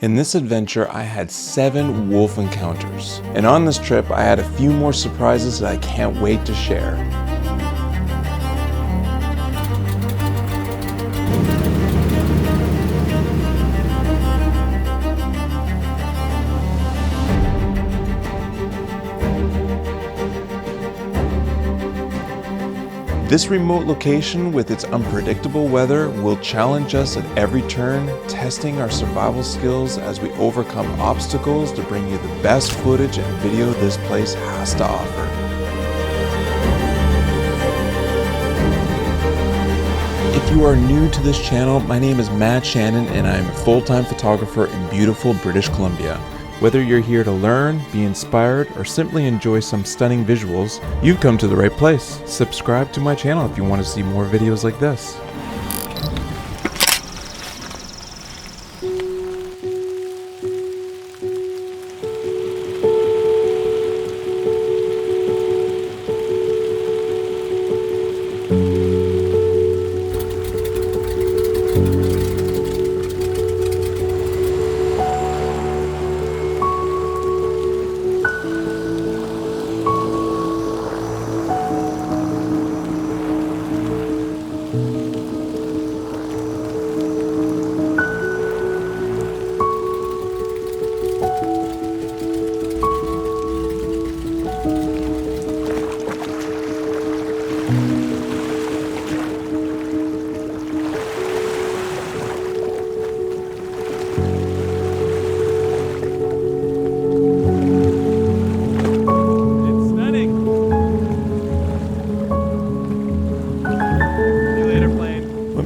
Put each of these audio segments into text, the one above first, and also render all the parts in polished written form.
In this adventure, I had 7 wolf encounters. And on this trip, I had a few more surprises that I can't wait to share. This remote location with its unpredictable weather will challenge us at every turn, testing our survival skills as we overcome obstacles to bring you the best footage and video this place has to offer. If you are new to this channel, my name is Shannon and I am a full-time photographer in beautiful British Columbia. Whether you're here to learn, be inspired, or simply enjoy some stunning visuals, you've come to the right place. Subscribe to my channel if you want to see more videos like this.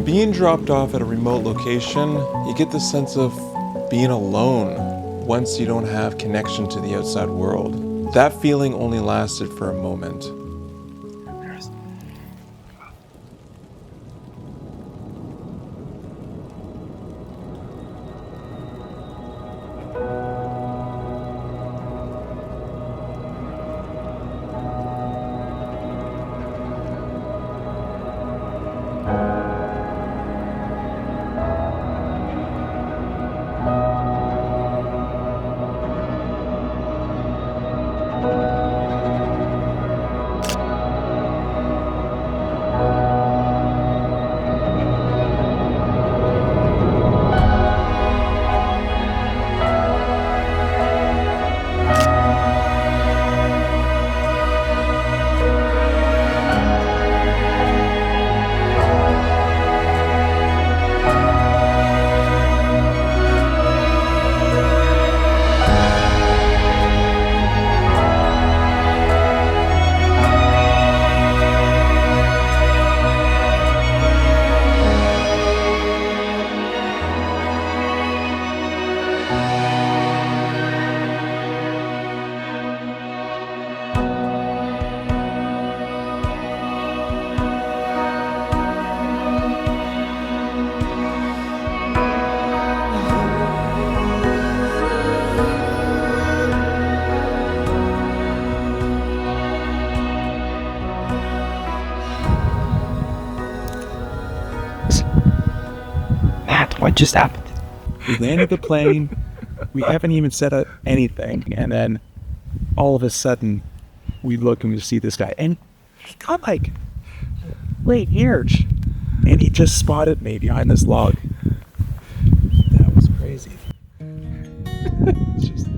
Being dropped off at a remote location, you get the sense of being alone once you don't have connection to the outside world. That feeling only lasted for a moment. What just happened? We landed the plane, we haven't even set up anything, and then all of a sudden we look and we see this guy, and he got like late years, and he just spotted me behind this log. That was crazy. It's just...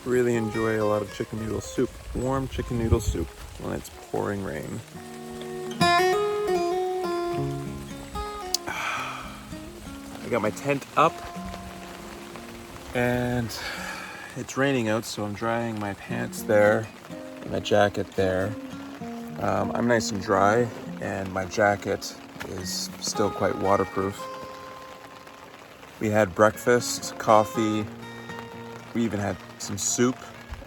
Really enjoy a lot of chicken noodle soup, warm chicken noodle soup when it's pouring rain. I got my tent up and it's raining out, so I'm drying my pants there, my jacket there. I'm nice and dry and my jacket is still quite waterproof. We had breakfast, coffee, we even had some soup,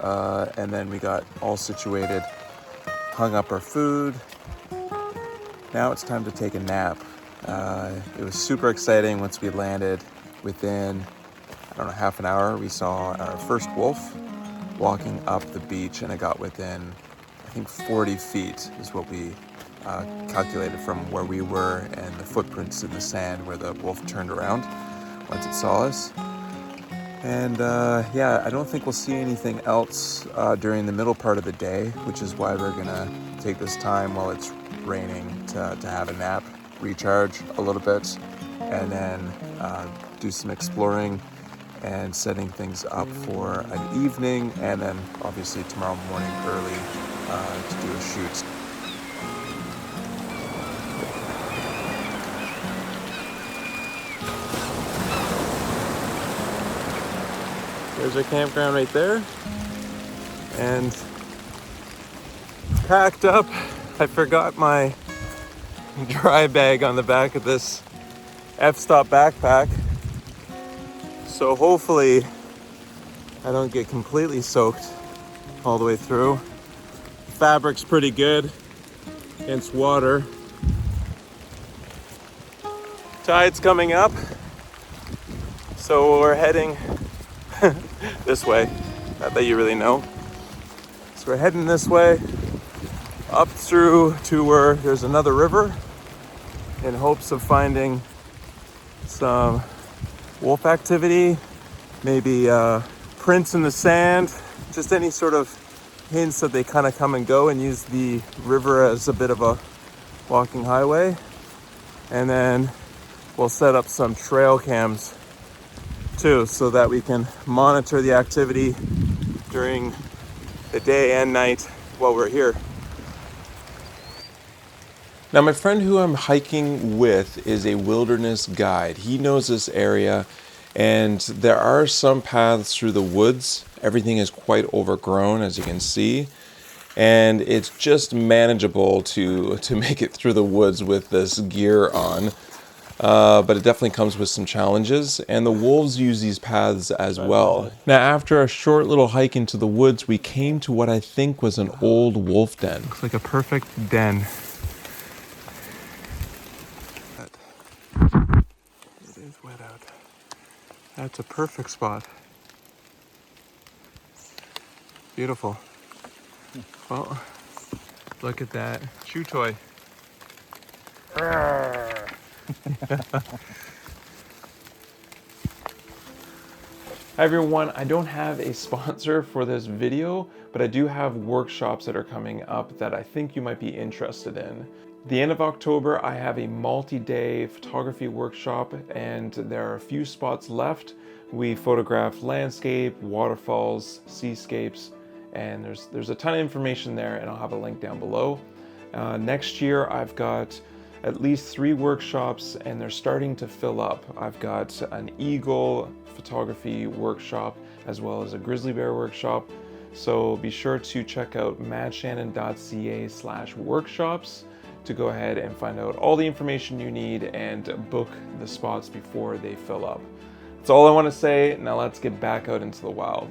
and then we got all situated, hung up our food. Now it's time to take a nap. It was super exciting once we landed. Within, I don't know, half an hour, we saw our first wolf walking up the beach, and it got within, I think, 40 feet is what we calculated from where we were and the footprints in the sand where the wolf turned around once it saw us. And yeah, I don't think we'll see anything else during the middle part of the day, which is why we're gonna take this time while it's raining to have a nap, recharge a little bit, and then do some exploring and setting things up for an evening, and then obviously tomorrow morning early to do a shoot. There's our campground right there, and packed up. I forgot my dry bag on the back of this F-Stop backpack, so hopefully I don't get completely soaked all the way through. Fabric's pretty good against water. Tide's coming up, so we're heading this way. Not that you really know. So we're heading this way up through to where there's another river in hopes of finding some wolf activity, maybe prints in the sand, just any sort of hints that they kind of come and go, and use the river as a bit of a walking highway. And then we'll set up some trail cams too, so that we can monitor the activity during the day and night while we're here. Now, my friend who I'm hiking with is a wilderness guide. He knows this area, and there are some paths through the woods. Everything is quite overgrown, as you can see, and it's just manageable to make it through the woods with this gear on. But it definitely comes with some challenges, and the wolves use these paths as well. Now, after a short little hike into the woods, we came to what I think was an old wolf den. Looks like a perfect den. It is wet out. That's a perfect spot. Beautiful. Well, look at that chew toy. Hi everyone, I don't have a sponsor for this video, but I do have workshops that are coming up that I think you might be interested in. The end of October, I have a multi-day photography workshop, and there are a few spots left. We photograph landscape, waterfalls, seascapes, and there's a ton of information there, and I'll have a link down below. Next year, I've got at least 3 workshops, and they're starting to fill up. I've got an eagle photography workshop as well as a grizzly bear workshop. So be sure to check out madshannon.ca/workshops to go ahead and find out all the information you need and book the spots before they fill up. That's all I want to say. Now let's get back out into the wild.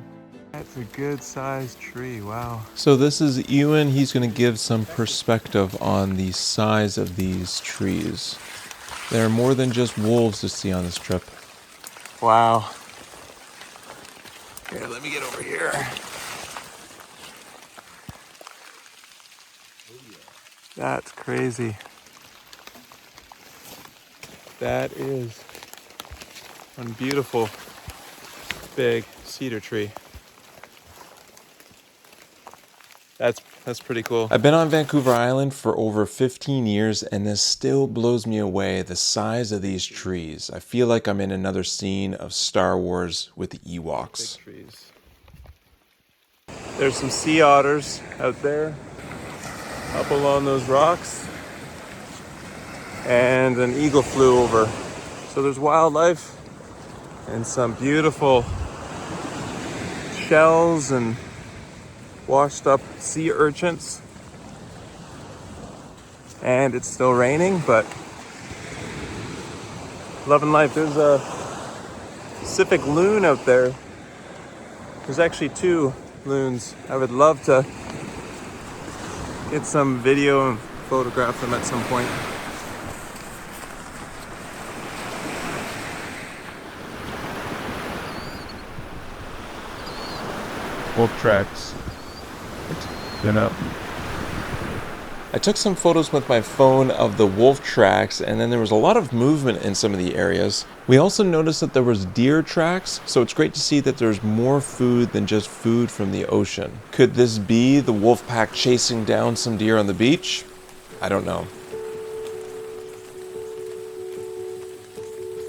That's a good sized tree, wow. So this is Ewan. He's going to give some perspective on the size of these trees. There are more than just wolves to see on this trip. Wow. Here, let me get over here. That's crazy. That is one beautiful big cedar tree. That's pretty cool. I've been on Vancouver Island for over 15 years, and this still blows me away, the size of these trees. I feel like I'm in another scene of Star Wars with the Ewoks. Big trees. There's some sea otters out there, up along those rocks, and an eagle flew over. So there's wildlife and some beautiful shells and washed up sea urchins. And it's still raining, but loving life. There's a Pacific loon out there. There's actually 2 loons. I would love to get some video and photograph them at some point. Wolf tracks. Been up. I took some photos with my phone of the wolf tracks, and then there was a lot of movement in some of the areas. We also noticed that there was deer tracks, so it's great to see that there's more food than just food from the ocean. Could this be the wolf pack chasing down some deer on the beach? I don't know.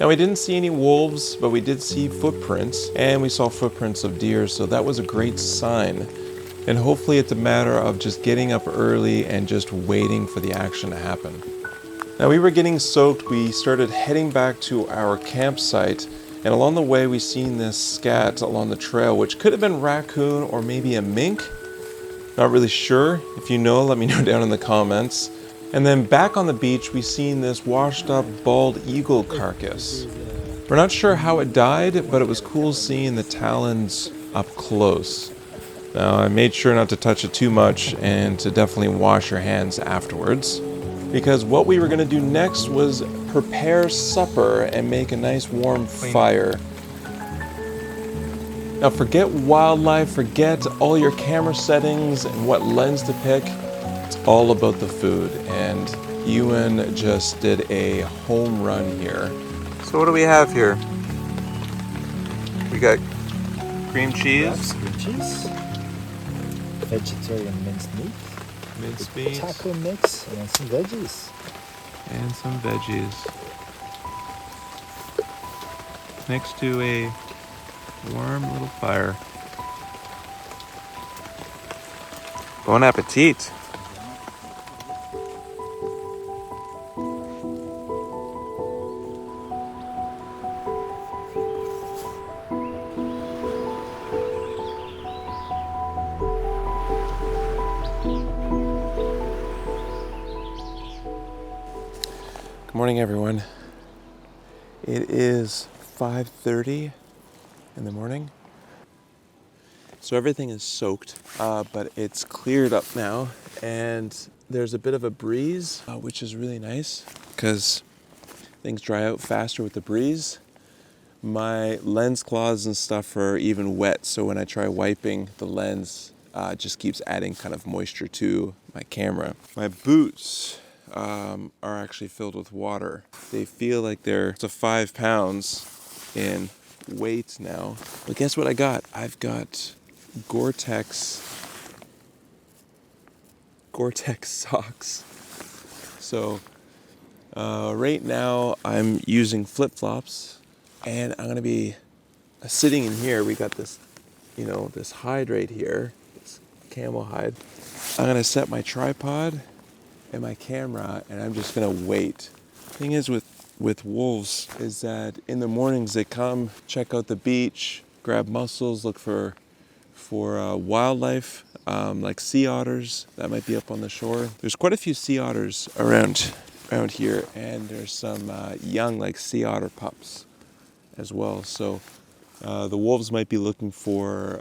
Now we didn't see any wolves, but we did see footprints, and we saw footprints of deer, so that was a great sign. And hopefully it's a matter of just getting up early and just waiting for the action to happen. Now we were getting soaked, we started heading back to our campsite, and along the way we seen this scat along the trail, which could have been raccoon or maybe a mink. Not really sure. If you know, let me know down in the comments. And then back on the beach, we seen this washed up bald eagle carcass. We're not sure how it died, but it was cool seeing the talons up close. Now, I made sure not to touch it too much and to definitely wash your hands afterwards, because what we were going to do next was prepare supper and make a nice warm fire. Now, forget wildlife, forget all your camera settings and what lens to pick. It's all about the food, and Ewan just did a home run here. So what do we have here? We got cream cheese. Cream cheese. Vegetarian minced meat, taco mix, and some veggies. Next to a warm little fire. Bon appetit. Good morning, everyone. It is 5:30 in the morning. So everything is soaked, but it's cleared up now, and there's a bit of a breeze, which is really nice because things dry out faster with the breeze. My lens cloths and stuff are even wet, so when I try wiping the lens, it just keeps adding kind of moisture to my camera. My boots are actually filled with water. They feel like they're to 5 pounds in weight now. But guess what I got? I've got Gore-Tex socks. So right now I'm using flip-flops, and I'm gonna be sitting in here. We got this, this hide right here, this camel hide. I'm gonna set my tripod and my camera, and I'm just gonna wait. Thing is with wolves is that in the mornings they come check out the beach, grab mussels, look for wildlife, like sea otters that might be up on the shore. There's quite a few sea otters around here, and there's some young like sea otter pups as well. So the wolves might be looking for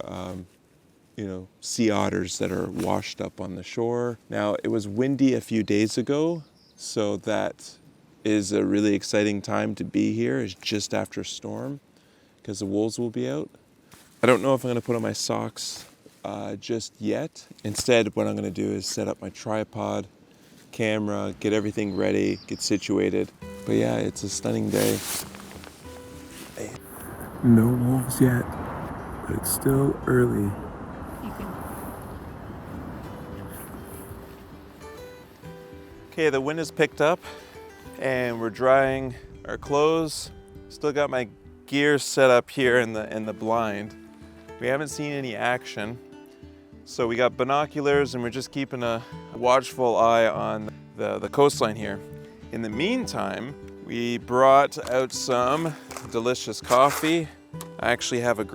sea otters that are washed up on the shore. Now, it was windy a few days ago, so that is a really exciting time to be here, is just after a storm, because the wolves will be out. I don't know if I'm going to put on my socks just yet. Instead, what I'm going to do is set up my tripod, camera, get everything ready, get situated. But yeah, it's a stunning day. No wolves yet, but it's still early. Okay, the wind has picked up and we're drying our clothes. Still got my gear set up here in the blind. We haven't seen any action. So we got binoculars and we're just keeping a watchful eye on the coastline here. In the meantime, we brought out some delicious coffee. I actually have a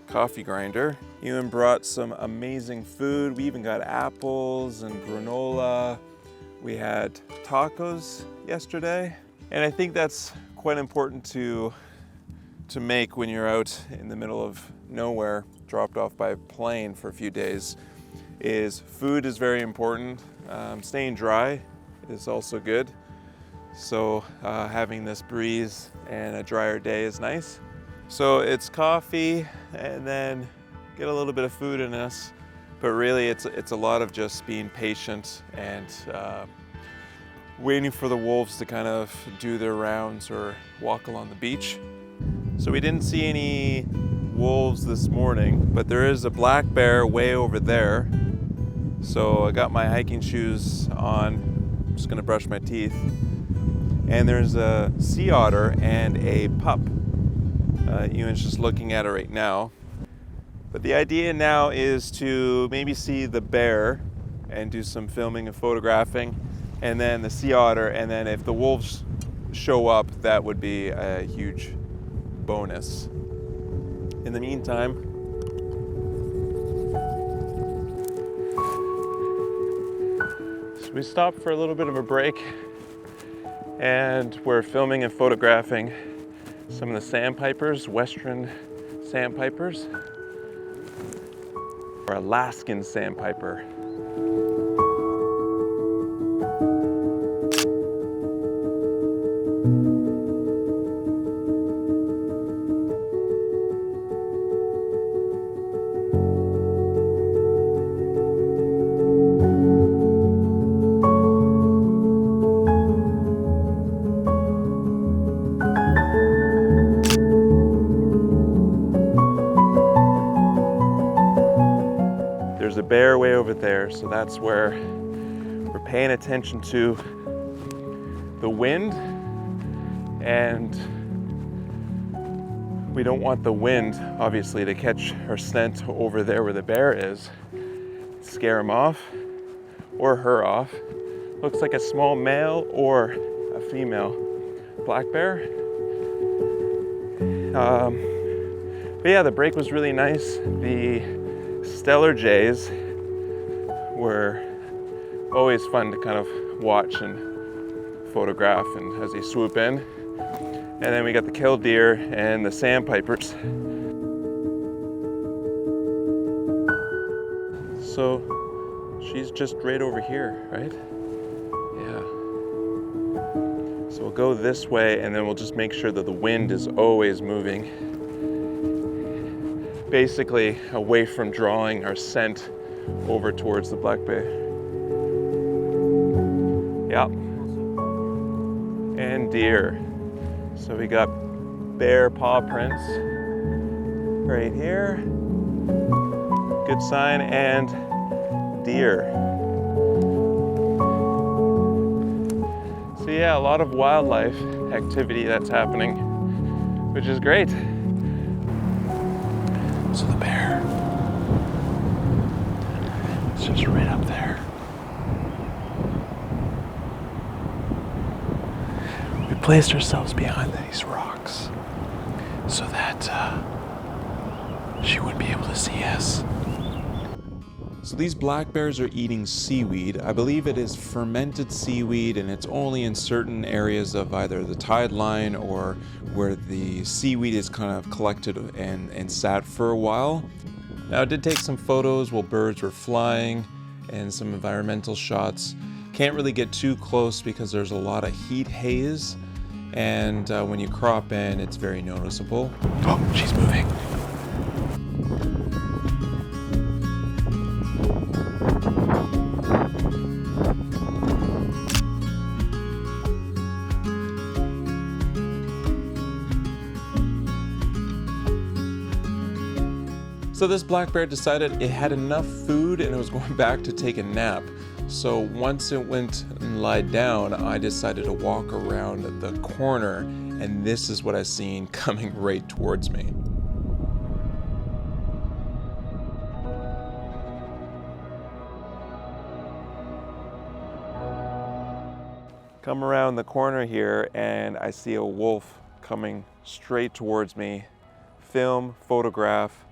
coffee grinder. Ewan brought some amazing food. We even got apples and granola. We had tacos yesterday, and I think that's quite important to make when you're out in the middle of nowhere dropped off by plane for a few days is food is very important. Staying dry is also good. So having this breeze and a drier day is nice. So it's coffee and then get a little bit of food in us, but really it's a lot of just being patient and waiting for the wolves to kind of do their rounds or walk along the beach. So we didn't see any wolves this morning, but there is a black bear way over there. So I got my hiking shoes on. I'm just gonna brush my teeth. And there's a sea otter and a pup. Ewan's just looking at it right now. But the idea now is to maybe see the bear and do some filming and photographing, and then the sea otter, and then if the wolves show up, that would be a huge bonus. In the meantime, so we stopped for a little bit of a break, and we're filming and photographing some of the sandpipers, western sandpipers, or Alaskan sandpiper. There's a bear way over there, so that's where we're paying attention to the wind, and we don't want the wind, obviously, to catch her scent over there where the bear is, scare him off, or her off. Looks like a small male or a female black bear. But yeah, the break was really nice. The stellar jays were always fun to kind of watch and photograph and as they swoop in. And then we got the killdeer and the sandpipers. So she's just right over here, right? Yeah. So we'll go this way and then we'll just make sure that the wind is always moving. Basically away from drawing our scent over towards the black bear. Yeah. And deer. So we got bear paw prints right here. Good sign. And deer. So yeah, a lot of wildlife activity that's happening, which is great. So the bear, it's just right up there. We placed ourselves behind these rocks so that she wouldn't be able to see us. So these black bears are eating seaweed. I believe it is fermented seaweed, and it's only in certain areas of either the tide line or where the seaweed is kind of collected and sat for a while. Now I did take some photos while birds were flying and some environmental shots. Can't really get too close because there's a lot of heat haze, and when you crop in, it's very noticeable. Oh, she's moving. So this black bear decided it had enough food and it was going back to take a nap. So once it went and lied down, I decided to walk around the corner, and this is what I seen coming right towards me. Come around the corner here and I see a wolf coming straight towards me. Film, photograph,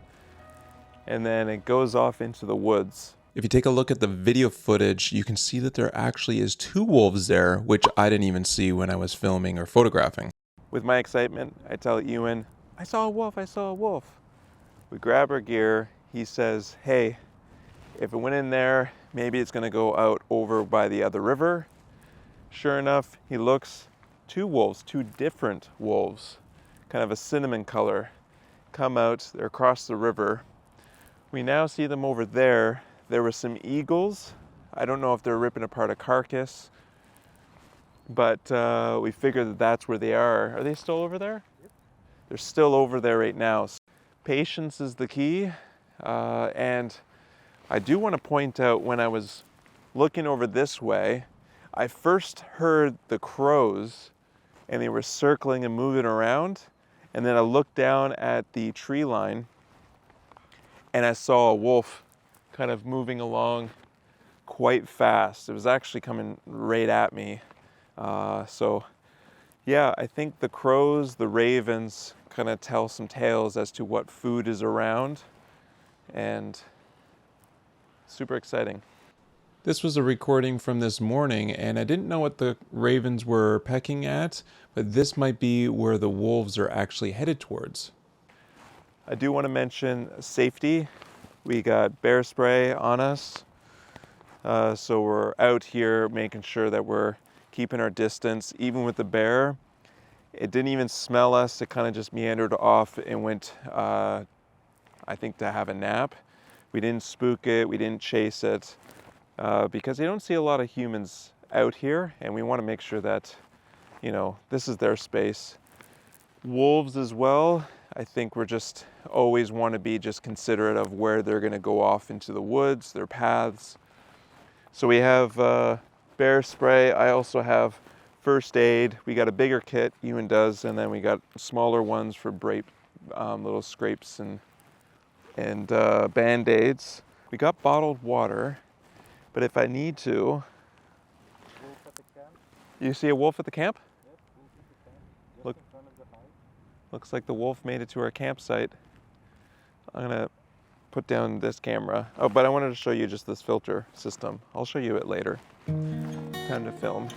and then it goes off into the woods. If you take a look at the video footage, you can see that there actually is 2 wolves there, which I didn't even see when I was filming or photographing. With my excitement, I tell Ewan, I saw a wolf, I saw a wolf. We grab our gear. He says, hey, if it went in there, maybe it's gonna go out over by the other river. Sure enough, he looks, two wolves, two different wolves, kind of a cinnamon color, come out, they're across the river. We now see them over there. There were some eagles. I don't know if they're ripping apart a carcass, but we figured that that's where they are. Are they still over there? Yep. They're still over there right now. Patience is the key. And I do want to point out, when I was looking over this way, I first heard the crows and they were circling and moving around. And then I looked down at the tree line and I saw a wolf kind of moving along quite fast. It was actually coming right at me. So yeah, I think the crows, the ravens kind of tell some tales as to what food is around, and super exciting. This was a recording from this morning, and I didn't know what the ravens were pecking at, but this might be where the wolves are actually headed towards. I do want to mention safety. We got bear spray on us, so we're out here making sure that we're keeping our distance. Even with the bear, it didn't even smell us. It kind of just meandered off and went, I think, to have a nap. We didn't spook it, we didn't chase it, because you don't see a lot of humans out here, and we want to make sure that, you know, this is their space. Wolves as well, I think we're just always want to be just considerate of where they're going to go off into the woods, their paths. So we have bear spray. I also have first aid. We got a bigger kit, Ewan does, and then we got smaller ones for little scrapes and Band-Aids. We got bottled water, but if I need to... Wolf at the camp? You see a wolf at the camp? Yep, wolf at the camp, just Look, in front of the house. looks like the wolf made it to our campsite. I'm gonna put down this camera. Oh, but I wanted to show you just this filter system. I'll show you it later. Time to film.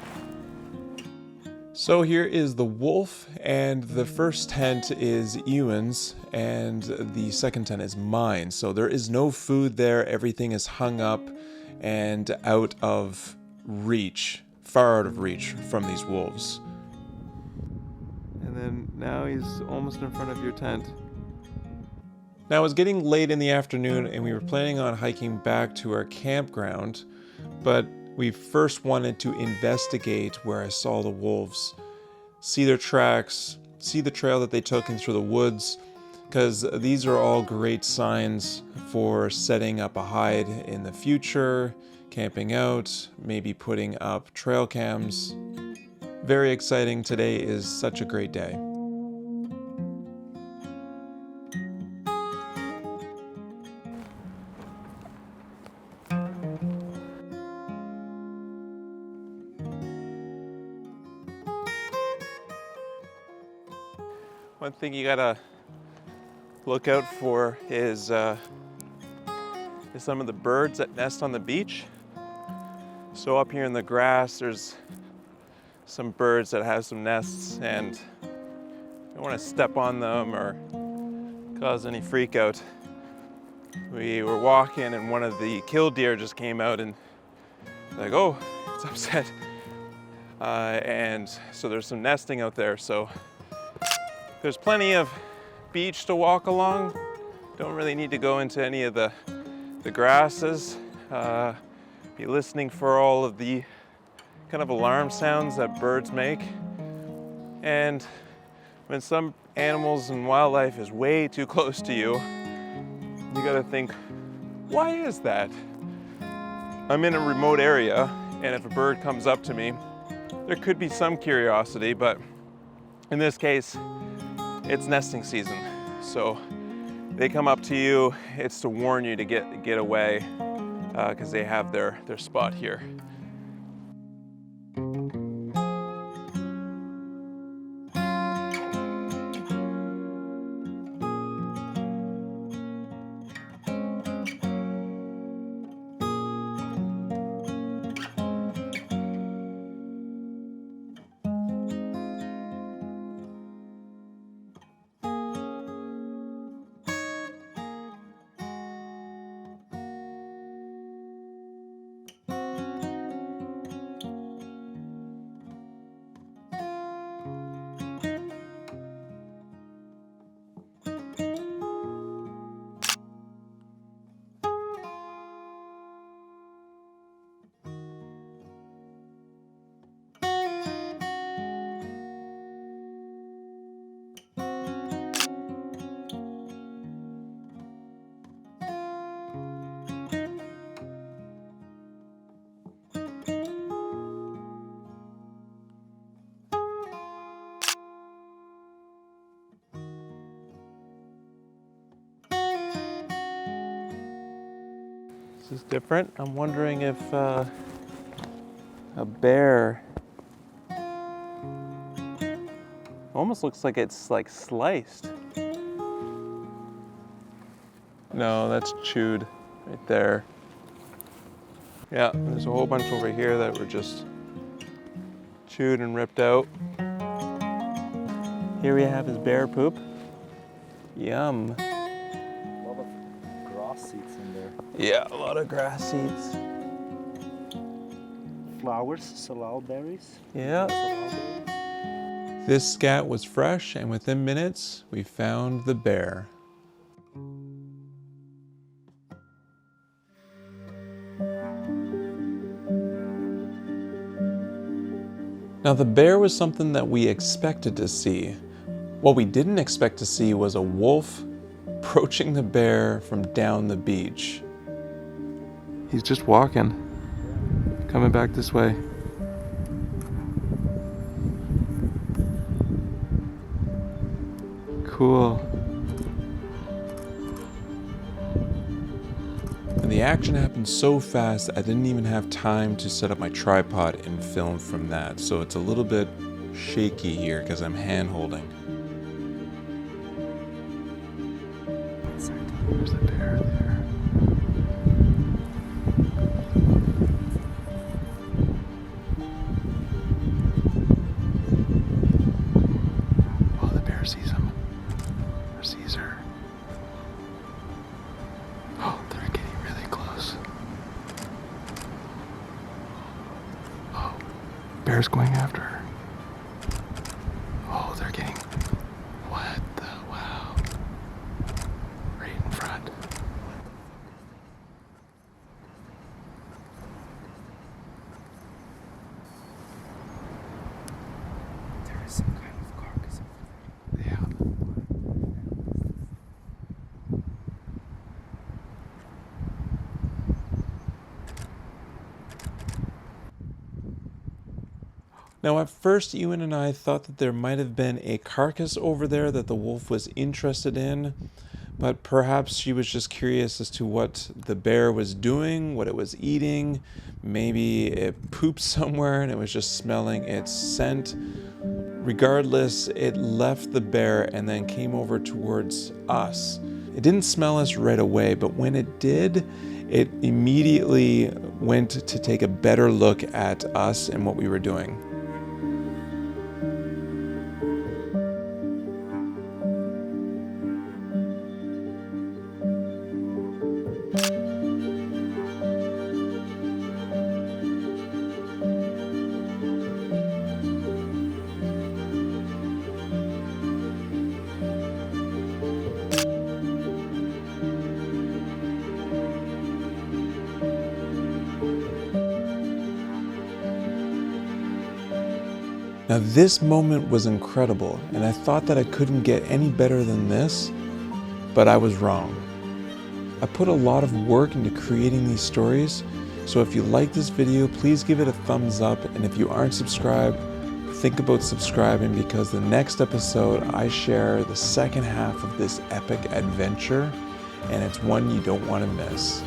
So here is the wolf, and the first tent is Ewan's, and the second tent is mine. So there is no food there. Everything is hung up and out of reach, far out of reach from these wolves. And then now he's almost in front of your tent. Now it was getting late in the afternoon, and we were planning on hiking back to our campground, but we first wanted to investigate where I saw the wolves, see their tracks, see the trail that they took in through the woods, because these are all great signs for setting up a hide in the future, camping out, maybe putting up trail cams. Very exciting. Today is such a great day. One thing you gotta look out for is some of the birds that nest on the beach. So up here in the grass, there's some birds that have some nests, and you don't want to step on them or cause any freak out. We were walking, and one of the killdeer just came out and like, oh, it's upset. And so there's some nesting out there. So there's plenty of beach to walk along. Don't really need to go into any of the grasses. Be listening for all of the kind of alarm sounds that birds make. And when some animals and wildlife is way too close to you, you gotta think, why is that? I'm in a remote area, and if a bird comes up to me, there could be some curiosity, but in this case, it's nesting season. So they come up to you, it's to warn you to get away, because they have their spot here. is different. I'm wondering if a bear almost looks like it's like sliced. No, that's chewed right there. Yeah, there's a whole bunch over here that were just chewed and ripped out. Here we have his bear poop. Yum. A lot of grass seeds in there. Yeah, a lot of grass seeds. Flowers, salal berries. Yeah. This scat was fresh, and within minutes, we found the bear. Now, the bear was something that we expected to see. What we didn't expect to see was a wolf approaching the bear from down the beach. He's just walking, coming back this way. Cool. And the action happened so fast, I didn't even have time to set up my tripod and film from that. So it's a little bit shaky here because I'm hand holding. There's the bear there. Oh, the bear sees him. Or sees her. Oh, they're getting really close. Oh, bear's going after her. Oh, they're getting... What the... Wow. Right in front. There is some kind of carcass over there. Yeah. Now at first, Ewan and I thought that there might have been a carcass over there that the wolf was interested in, but perhaps she was just curious as to what the bear was doing, what it was eating. Maybe it pooped somewhere and it was just smelling its scent. Regardless, it left the bear and then came over towards us. It didn't smell us right away, but when it did, it immediately went to take a better look at us and what we were doing. Now this moment was incredible, and I thought that I couldn't get any better than this, but I was wrong. I put a lot of work into creating these stories, so if you like this video, please give it a thumbs up, and if you aren't subscribed, think about subscribing because the next episode I share the second half of this epic adventure, and it's one you don't want to miss.